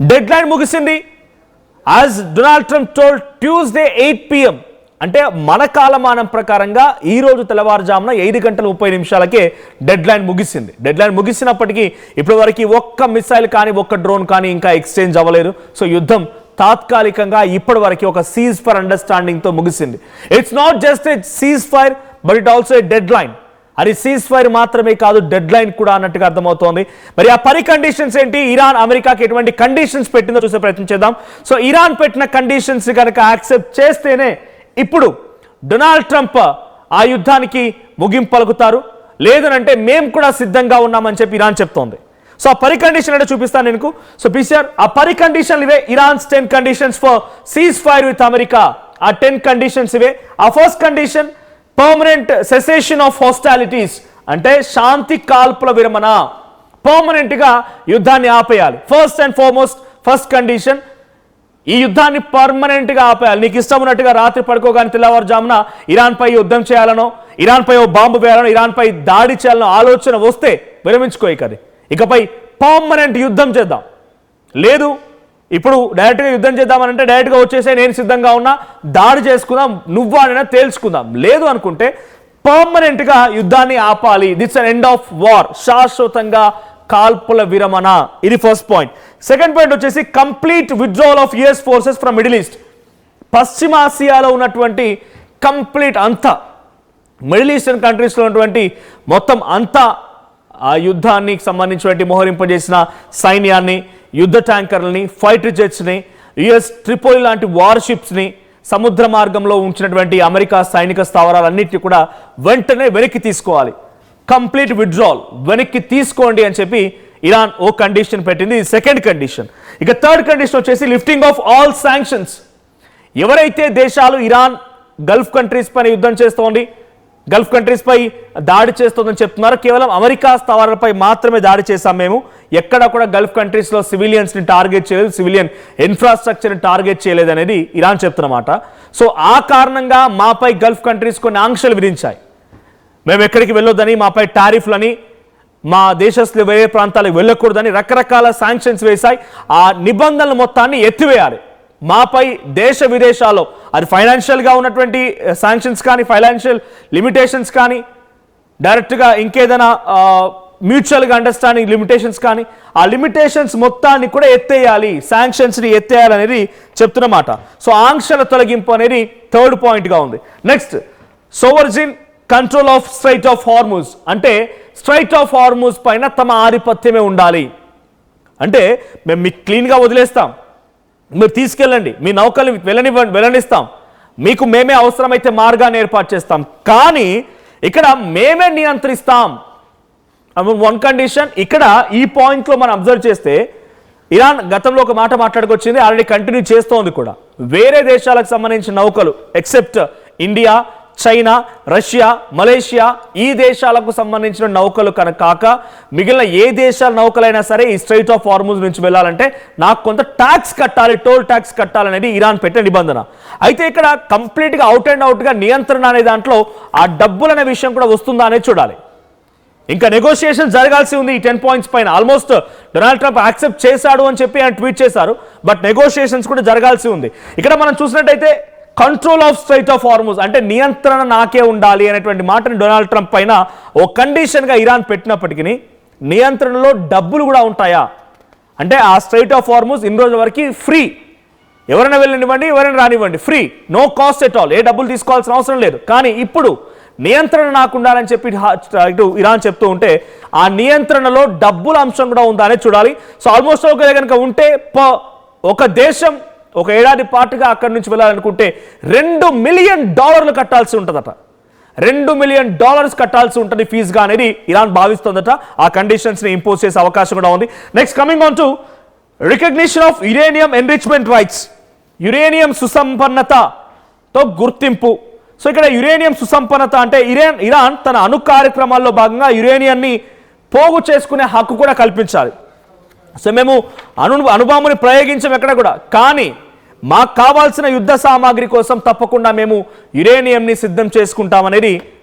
Dead line ముగిసింది. As Donald Trump told Tuesday 8 PM, అంటే మన కాలమానం ప్రకారంగా ఈ రోజు తెల్లవారుజామున 5:30 డెడ్ లైన్ ముగిసింది. డెడ్ లైన్ ముగిసినప్పటికీ ఇప్పటి వరకు ఒక్క మిసైల్ కానీ ఒక్క డ్రోన్ కానీ ఇంకా ఎక్స్చేంజ్ అవ్వలేదు. సో యుద్ధం తాత్కాలికంగా ఇప్పటి వరకు ఒక సీజ్ ఫైర్ అండర్స్టాండింగ్ తో ముగిసింది. It's not just a cease fire but it also a dead line. అది సీజ్ ఫైర్ మాత్రమే కాదు, డెడ్ లైన్ కూడా అన్నట్టుగా అర్థమవుతోంది. మరి ఆ కండిషన్స్ ఏంటి, ఇరాన్ అమెరికాకి ఎటువంటి కండిషన్స్ పెట్టిందో చూసే ప్రయత్నం చేద్దాం. సో ఇరాన్ పెట్టిన కండిషన్స్ కనుక యాక్సెప్ట్ చేస్తేనే ఇప్పుడు డొనాల్డ్ ట్రంప్ ఆ యుద్ధానికి ముగింపు పలుకుతారు, లేదనంటే మేము కూడా సిద్ధంగా ఉన్నామని చెప్పి ఇరాన్ చెప్తోంది. సో ఆ కండిషన్ అంటే చూపిస్తాను నేను. సో పిసిఆర్ ఆ కండిషన్లు ఇవే. Iran's 10 conditions for ceasefire with America. ఆ 10 కండిషన్స్ ఇవే. ఆ first condition permanent cessation of hostilities, అంటే శాంతి కాల్పుల విరమణ, పర్మనెంట్ గా యుద్ధాన్ని ఆపేయాలి. First and foremost first condition, ఈ యుద్ధాన్ని పర్మనెంట్ గా ఆపేయాలి. నీకు ఇష్టం ఉన్నట్టుగా రాత్రి పడుకోగానే తెల్లవారుజామున ఇరాన్ పై యుద్ధం చేయాలనో, ఇరాన్ పై ఓ బాంబు వేయాలనో, ఇరాన్ పై దాడి చేయాలనో ఆలోచన వస్తే విరమించుకో. ఇకపై పర్మనెంట్ యుద్ధం చేద్దాం. లేదు ఇప్పుడు డైరెక్ట్గా యుద్ధం చేద్దామనంటే డైరెక్ట్గా వచ్చేసే, నేను సిద్ధంగా ఉన్నా, దాడి చేసుకుందాం, నువ్వానైనా తేల్చుకుందాం. లేదు అనుకుంటే పర్మనెంట్ గా యుద్ధాన్ని ఆపాలి. It's an end of war, శాశ్వతంగా కాల్పుల విరమణ. ఇది ఫస్ట్ పాయింట్. సెకండ్ పాయింట్ వచ్చేసి complete withdrawal of US forces from Middle East. పశ్చిమాసియాలో ఉన్నటువంటి కంప్లీట్ అంతా, మిడిల్ ఈస్టర్న్ కంట్రీస్లో ఉన్నటువంటి మొత్తం అంతా ఆ యుద్ధానికి సంబంధించినటువంటి మోహరింపజేసిన సైన్యాన్ని, యుద్ధ ట్యాంకర్లని, ఫైటర్ జెట్స్ని, యుఎస్ ట్రిపోలి లాంటి వార్షిప్స్ని, సముద్ర మార్గంలో ఉంచినటువంటి అమెరికా సైనిక స్థావరాలన్నింటినీ కూడా వెంటనే వెనక్కి తీసుకోవాలి. కంప్లీట్ విత్డ్రావల్, వెనక్కి తీసుకోండి అని చెప్పి ఇరాన్ ఓ కండిషన్ పెట్టింది. Second condition. ఇక థర్డ్ కండిషన్ వచ్చేసి లిఫ్టింగ్ ఆఫ్ ఆల్ శాంక్షన్స్. ఎవరైతే దేశాలు ఇరాన్ గల్ఫ్ కంట్రీస్ పైన యుద్ధం చేస్తోంది, గల్ఫ్ కంట్రీస్ పై దాడి చేస్తుందని చెప్తున్నారు, కేవలం అమెరికా స్థావరాలపై మాత్రమే దాడి చేశాం మేము, ఎక్కడ కూడా గల్ఫ్ కంట్రీస్ లో సివిలియన్స్ ని టార్గెట్ చేయలేదు, సివిలియన్ ఇన్ఫ్రాస్ట్రక్చర్ ని టార్గెట్ చేయలేదు అనేది ఇరాన్ చెప్తున్నమాట. సో ఆ కారణంగా మాపై గల్ఫ్ కంట్రీస్ కొన్ని ఆంక్షలు విధించాయి. మేము ఎక్కడికి వెళ్ళొద్దని, మాపై టారిఫ్లని, మా దేశస్తులు వేరే ప్రాంతాలకు వెళ్ళకూడదని రకరకాల శాంక్షన్స్ వేశాయి. ఆ నిబంధనల మొత్తాన్ని ఎత్తివేయాలి. మాపై దేశ విదేశాల్లో అది ఫైనాన్షియల్గా ఉన్నటువంటి శాంక్షన్స్ కానీ, ఫైనాన్షియల్ లిమిటేషన్స్ కానీ, డైరెక్ట్గా ఇంకేదైనా మ్యూచువల్గా అండర్స్టాండింగ్ లిమిటేషన్స్ కానీ, ఆ లిమిటేషన్స్ మొత్తాన్ని కూడా ఎత్తేయాలి, శాంక్షన్స్ని ఎత్తేయాలి అనేది చెప్తున్నమాట. సో ఆంక్షల తొలగింపు అనేది థర్డ్ పాయింట్గా ఉంది. Next, sovereign control of strait of Hormuz, అంటే స్ట్రైట్ ఆఫ్ హార్మూజ్ పైన తమ ఆధిపత్యమే ఉండాలి. అంటే మేము మీకు క్లీన్గా వదిలేస్తాం, మీరు తీసుకెళ్ళండి, మీ నౌకల్ని వెళ్ళనిస్తాం, మీకు మేమే అవసరమైతే మార్గాన్ని ఏర్పాటు చేస్తాం, కానీ ఇక్కడ మేమే నియంత్రిస్తాం. One condition. ఇక్కడ ఈ పాయింట్లో మనం అబ్జర్వ్ చేస్తే ఇరాన్ గతంలో ఒక మాట మాట్లాడుకొచ్చింది, ఆల్రెడీ కంటిన్యూ చేస్తోంది కూడా. వేరే దేశాలకు సంబంధించిన నౌకలు except India, China, Russia, Malaysia, ఈ దేశాలకు సంబంధించిన నౌకలు కాక మిగిలిన ఏ దేశాల నౌకలైనా సరే ఈ స్ట్రైట్ ఆఫ్ హార్మూజ్ నుంచి వెళ్ళాలంటే నాకు కొంత ట్యాక్స్ కట్టాలి, టోల్ ట్యాక్స్ కట్టాలనేది ఇరాన్ పెట్టిన నిబంధన. అయితే ఇక్కడ కంప్లీట్గా అవుట్ అండ్ అవుట్గా నియంత్రణ అనే దాంట్లో ఆ డబ్బులు అనే విషయం కూడా వస్తుందా అనేది చూడాలి. ఇంకా నెగోషియేషన్ జరగాల్సి ఉంది ఈ 10 పాయింట్స్ పైన. ఆల్మోస్ట్ డొనాల్డ్ ట్రంప్ యాక్సెప్ట్ చేశాడు అని చెప్పి ఆయన ట్వీట్ చేశారు, బట్ నెగోషియేషన్స్ కూడా జరగాల్సి ఉంది. ఇక్కడ మనం చూసినట్టయితే control of strait of Hormuz, అంటే నియంత్రణ నాకే ఉండాలి అనేటువంటి మాటని డొనాల్డ్ ట్రంప్ పైన ఓ కండిషన్గా ఇరాన్ పెట్టినప్పటికీ నియంత్రణలో డబ్బులు కూడా ఉంటాయా అంటే ఆ స్ట్రైట్ ఆఫ్ హార్మూజ్ ఇన్ని రోజుల వరకు ఫ్రీ, ఎవరైనా వెళ్ళనివ్వండి, ఎవరైనా రానివ్వండి, free, no cost at all, ఏ డబ్బులు తీసుకోవాల్సిన అవసరం లేదు. కానీ ఇప్పుడు నియంత్రణ నాకు ఉండాలని చెప్పి ఇటు ఇరాన్ చెప్తూ ఉంటే ఆ నియంత్రణలో డబ్బుల అంశం కూడా ఉందా అనేది చూడాలి. సో ఆల్మోస్ట్ ఒక కనుక ఉంటే ఒక దేశం ఒక ఏడాది పాటుగా అక్కడి నుంచి వెళ్ళాలనుకుంటే $2 మిలియన్ కట్టాల్సి ఉంటుందట. $2 మిలియన్ కట్టాల్సి ఉంటుంది ఫీజుగా అనేది ఇరాన్ భావిస్తుందట. ఆ కండిషన్స్ ని ఇంపోజ్ చేసే అవకాశం కూడా ఉంది. Next, coming on to recognition of uranium enrichment rights, uranium సుసంపన్నతతో గుర్తింపు. సో ఇక్కడ యురేనియం సుసంపన్నత అంటే ఇరాన్ తన అణు కార్యక్రమాల్లో భాగంగా యురేనియాన్ని పోగు చేసుకునే హక్కు కూడా కల్పించాలి. సో మేము అణుబాంబుని ప్రయోగించాం ఎక్కడ కూడా, కానీ మాకు కావాల్సిన యుద్ధ సామాగ్రి కోసం తప్పకుండా మేము యురేనియంని సిద్ధం చేసుకుంటామనేది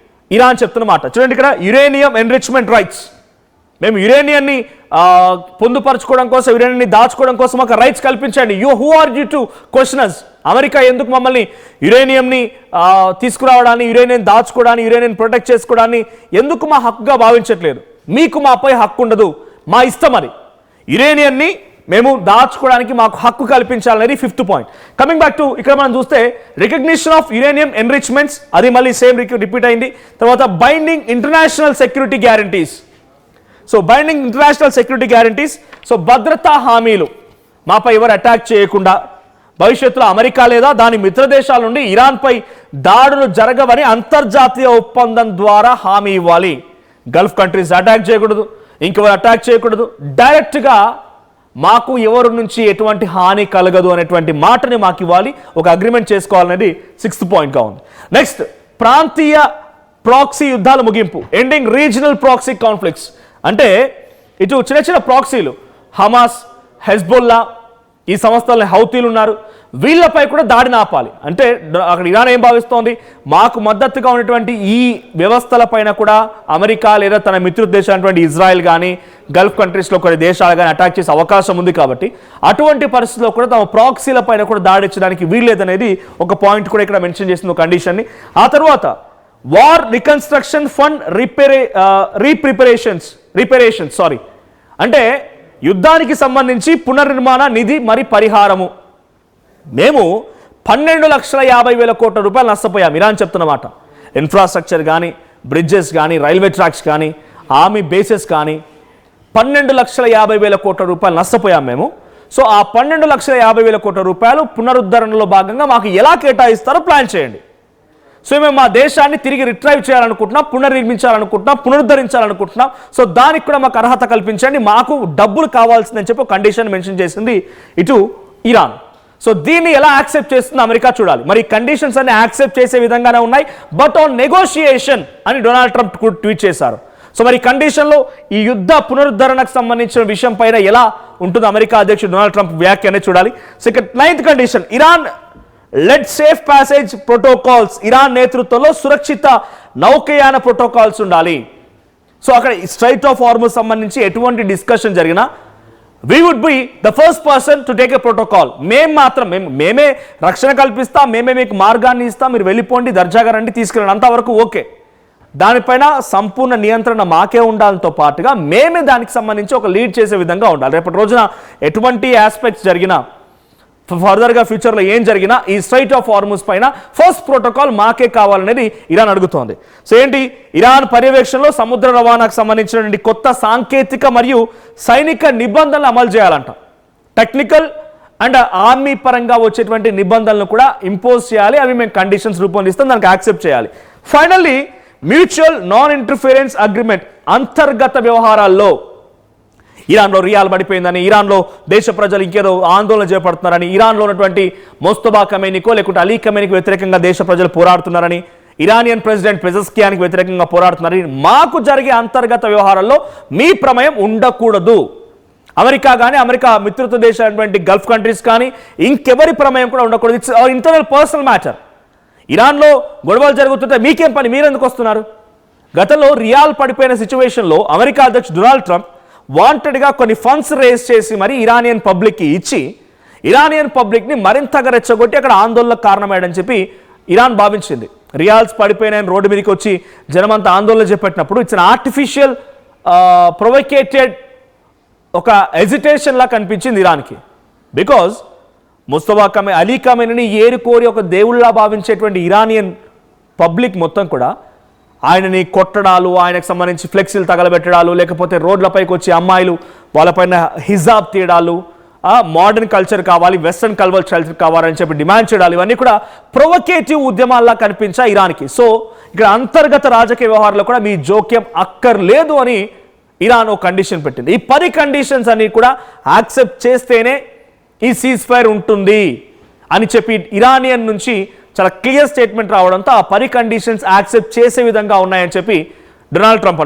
ఇరాన్ చెప్తున్నమాట. చూడండి, ఇక్కడ యురేనియం ఎన్రిచ్మెంట్ రైట్స్, మేము యురేనియాన్ని పొందుపరచుకోవడం కోసం, యురేనియాన్ని దాచుకోవడం కోసం ఒక రైట్స్ కల్పించండి. Who are you to question us? America ఎందుకు మమ్మల్ని యురేనియంని తీసుకురావడాన్ని, యురేనియం దాచుకోవడాన్ని, యురేనియం ప్రొటెక్ట్ చేసుకోవడాన్ని ఎందుకు మా హక్కుగా భావించట్లేదు? మీకు మాపై హక్కు ఉండదు, మా ఇష్టం అది. యురేనియాన్ని మేము దాచుకోవడానికి మాకు హక్కు కల్పించాలనేది 5th point. Coming back to ఇక్కడ మనం చూస్తే రికగ్నిషన్ ఆఫ్ యురేనియం ఎన్రిచ్మెంట్స్, అది మళ్ళీ సేమ్ రిపీట్ అయింది. తర్వాత binding international security guarantees. So binding international security guarantees, so భద్రతా హామీలు, మాపై ఎవరు అటాక్ చేయకుండా, భవిష్యత్తులో అమెరికా లేదా దాని మిత్ర దేశాల నుండి ఇరాన్పై దాడులు జరగవని అంతర్జాతీయ ఒప్పందం ద్వారా హామీ ఇవ్వాలి. గల్ఫ్ కంట్రీస్ అటాక్ చేయకూడదు, ఇంకెవరు అటాక్ చేయకూడదు, డైరెక్ట్గా మాకు ఎవరి నుంచి ఎటువంటి హాని కలగదు అనేటువంటి మాటని మాకు ఇవ్వాలి, ఒక అగ్రిమెంట్ చేసుకోవాలనేది 6th పాయింట్గా ఉంది. నెక్స్ట్, ప్రాంతీయ ప్రాక్సీ యుద్ధాల ముగింపు, ఎండింగ్ రీజనల్ ప్రాక్సీ కాన్ఫ్లిక్ట్స్. అంటే ఇటు చిన్న చిన్న ప్రాక్సీలు, హమాస్, హెజ్బుల్లా, ఈ సంస్థలని హౌతీలు ఉన్నారు, వీళ్ళపై కూడా దాడిని ఆపాలి. అంటే అక్కడ ఇరాన్ ఏం భావిస్తోంది, మాకు మద్దతుగా ఉన్నటువంటి ఈ వ్యవస్థలపైన కూడా అమెరికా లేదా తన మిత్ర దేశమైనటువంటి ఇజ్రాయెల్ కానీ, గల్ఫ్ కంట్రీస్లో కొన్ని దేశాలు కానీ అటాక్ చేసే అవకాశం ఉంది. కాబట్టి అటువంటి పరిస్థితుల్లో కూడా తమ ప్రాక్సీల పైన కూడా దాడిచ్చడానికి వీల్లేదనేది ఒక పాయింట్ కూడా ఇక్కడ మెన్షన్ చేసిన ఒక కండిషన్ని. ఆ తర్వాత వార్ రికన్స్ట్రక్షన్ ఫండ్ రిపరేషన్స్ అంటే యుద్ధానికి సంబంధించి పునర్నిర్మాణ నిధి మరి పరిహారము. మేము 12,50,000 కోట్ల రూపాయలు నష్టపోయాం, ఇరాన్ చెప్తున్నమాట. ఇన్ఫ్రాస్ట్రక్చర్ కానీ, బ్రిడ్జెస్ కానీ, రైల్వే ట్రాక్స్ కానీ, ఆర్మీ బేసెస్ కానీ 12,50,000 కోట్ల రూపాయలు నష్టపోయాం మేము. సో ఆ 12,50,000 కోట్ల రూపాయలు పునరుద్ధరణలో భాగంగా మాకు ఎలా కేటాయిస్తారో ప్లాన్ చేయండి. సో మేము మా దేశాన్ని తిరిగి రిట్రైవ్ చేయాలనుకుంటున్నాం, పునర్నిర్మించాలనుకుంటున్నాం, పునరుద్ధరించాలనుకుంటున్నాం. సో దానికి కూడా మాకు అర్హత కల్పించండి, మాకు డబ్బులు కావాల్సిందని చెప్పి ఒక కండిషన్ మెన్షన్ చేసింది ఇటు ఇరాన్. సో దీన్ని ఎలా యాక్సెప్ట్ చేస్తుందో అమెరికా చూడాలి. మరి కండిషన్స్ అన్ని యాక్సెప్ట్ చేసే విధంగానే ఉన్నాయి, బట్ ఆన్ నెగోషియేషన్ అని డొనాల్డ్ ట్రంప్ ట్వీట్ చేశారు. సో మరి కండిషన్లో ఈ యుద్ధ పునరుద్ధరణకు సంబంధించిన విషయం పైన ఎలా ఉంటుందో అమెరికా అధ్యక్షుడు డొనాల్డ్ ట్రంప్ వ్యాఖ్యనే చూడాలి. సో ఇక 9th condition, Iran led safe passage protocols, Iran నేతృత్వంలో సురక్షిత నౌకయాన ప్రోటోకాల్స్ ఉండాలి. సో అక్కడ స్ట్రైట్ ఆఫ్ హార్ముజ్ సంబంధించి ఎటువంటి డిస్కషన్ జరిగినా we would be the first person to take a protocol. మేమే రక్షణ కల్పిస్తాం, మేమే మీకు మార్గాన్ని ఇస్తాం, మీరు వెళ్ళిపోండి, దర్జాగా రండి, తీసుకెళ్ళండి, అంతవరకు ఓకే. దానిపైన సంపూర్ణ నియంత్రణ మాకే ఉండాలతో పాటుగా మేమే దానికి సంబంధించి ఒక లీడ్ చేసే విధంగా ఉండాలి. రేపటి రోజున ఎటువంటి ఆస్పెక్ట్స్ జరిగినా, ఫర్దర్గా ఫ్యూచర్లో ఏం జరిగినా ఈ స్ట్రైట్ ఆఫ్ హార్ముజ్ పైన ఫస్ట్ ప్రోటోకాల్ మాకే కావాలనేది ఇరాన్ అడుగుతోంది. సో ఏంటి, ఇరాన్ పర్యవేక్షణలో సముద్ర రవాణాకు సంబంధించినటువంటి కొత్త సాంకేతిక మరియు సైనిక నిబంధనలు అమలు చేయాలంట. టెక్నికల్ అండ్ ఆర్మీ పరంగా వచ్చేటువంటి నిబంధనలు కూడా ఇంపోజ్ చేయాలి, అవి మేము కండిషన్స్ రూపొందిస్తాం, దానికి యాక్సెప్ట్ చేయాలి. Finally mutual non interference agreement, అంతర్గత వ్యవహారాల్లో ఇరాన్లో రియాల్ పడిపోయిందని, ఇరాన్లో దేశ ప్రజలు ఇంకేదో ఆందోళన చేపడుతున్నారని, ఇరాన్లో ఉన్నటువంటి మోస్తబా ఖమేనీకో లేకుంటే అలీ ఖమేనీకి వ్యతిరేకంగా దేశ ప్రజలు పోరాడుతున్నారని, ఇరానియన్ ప్రెసిడెంట్ పెజెస్కియానికి వ్యతిరేకంగా పోరాడుతున్నారని, మాకు జరిగే అంతర్గత వ్యవహారాల్లో మీ ప్రమేయం ఉండకూడదు. అమెరికా కానీ, అమెరికా మిత్రత్వ దేశాలైనటువంటి గల్ఫ్ కంట్రీస్ కానీ ఇంకెవరి ప్రమేయం కూడా ఉండకూడదు. It's internal personal matter. ఇరాన్లో గొడవలు జరుగుతుంటే మీకేం పని, మీరెందుకు వస్తున్నారు? గతంలో రియాల్ పడిపోయిన సిచ్యువేషన్లో అమెరికా అధ్యక్షుడు డొనాల్డ్ ట్రంప్ వాంటెడ్గా కొన్ని ఫండ్స్ రేస్ చేసి మరి ఇరానియన్ పబ్లిక్కి ఇచ్చి ఇరానియన్ పబ్లిక్ని మరింతగా రెచ్చగొట్టి అక్కడ ఆందోళనకు కారణమయ్యాడని చెప్పి ఇరాన్ భావించింది. రియాల్స్ పడిపోయినాయని రోడ్డు మీదకి వచ్చి జనమంతా ఆందోళన చేపట్టినప్పుడు ఇట్స్ అన్ ఆర్టిఫిషియల్ ప్రొవోకేటెడ్ ఒక ఎజిటేషన్ లా కనిపించింది ఇరాన్కి. బికాజ్ అలీ ఖమేనీని ఏరుకోరి ఒక దేవుళ్ళలా భావించేటువంటి ఇరానియన్ పబ్లిక్ మొత్తం కూడా ఆయనని కొట్టడాలు, ఆయనకు సంబంధించి ఫ్లెక్సీలు తగలబెట్టడాలు, లేకపోతే రోడ్లపైకి వచ్చి అమ్మాయిలు వాళ్ళపైన హిజాబ్ తీయడాలు, మోడర్న్ కల్చర్ కావాలి, వెస్ట్రన్ కల్చర్ కావాలని చెప్పి డిమాండ్ చేయడాలు, ఇవన్నీ కూడా ప్రొవోకేటివ్ ఉద్యమాల్లా కనిపించా ఇరాన్కి. సో ఇక్కడ అంతర్గత రాజకీయ వ్యవహారాల్లో కూడా మీ జోక్యం అక్కర్లేదు అని ఇరాన్ ఒక కండిషన్ పెట్టింది. ఈ 10 కండిషన్స్ అన్ని కూడా యాక్సెప్ట్ చేస్తేనే ఈ సీజ్ ఫైర్ ఉంటుంది అని చెప్పి ఇరానియన్ నుంచి చాలా క్లియర్ స్టేట్మెంట్ రావడంతో ఆ 10 కండిషన్స్ యాక్సెప్ట్ చేసే విధంగా ఉన్నాయని చెప్పి డొనాల్డ్ ట్రంప్ అన్నారు.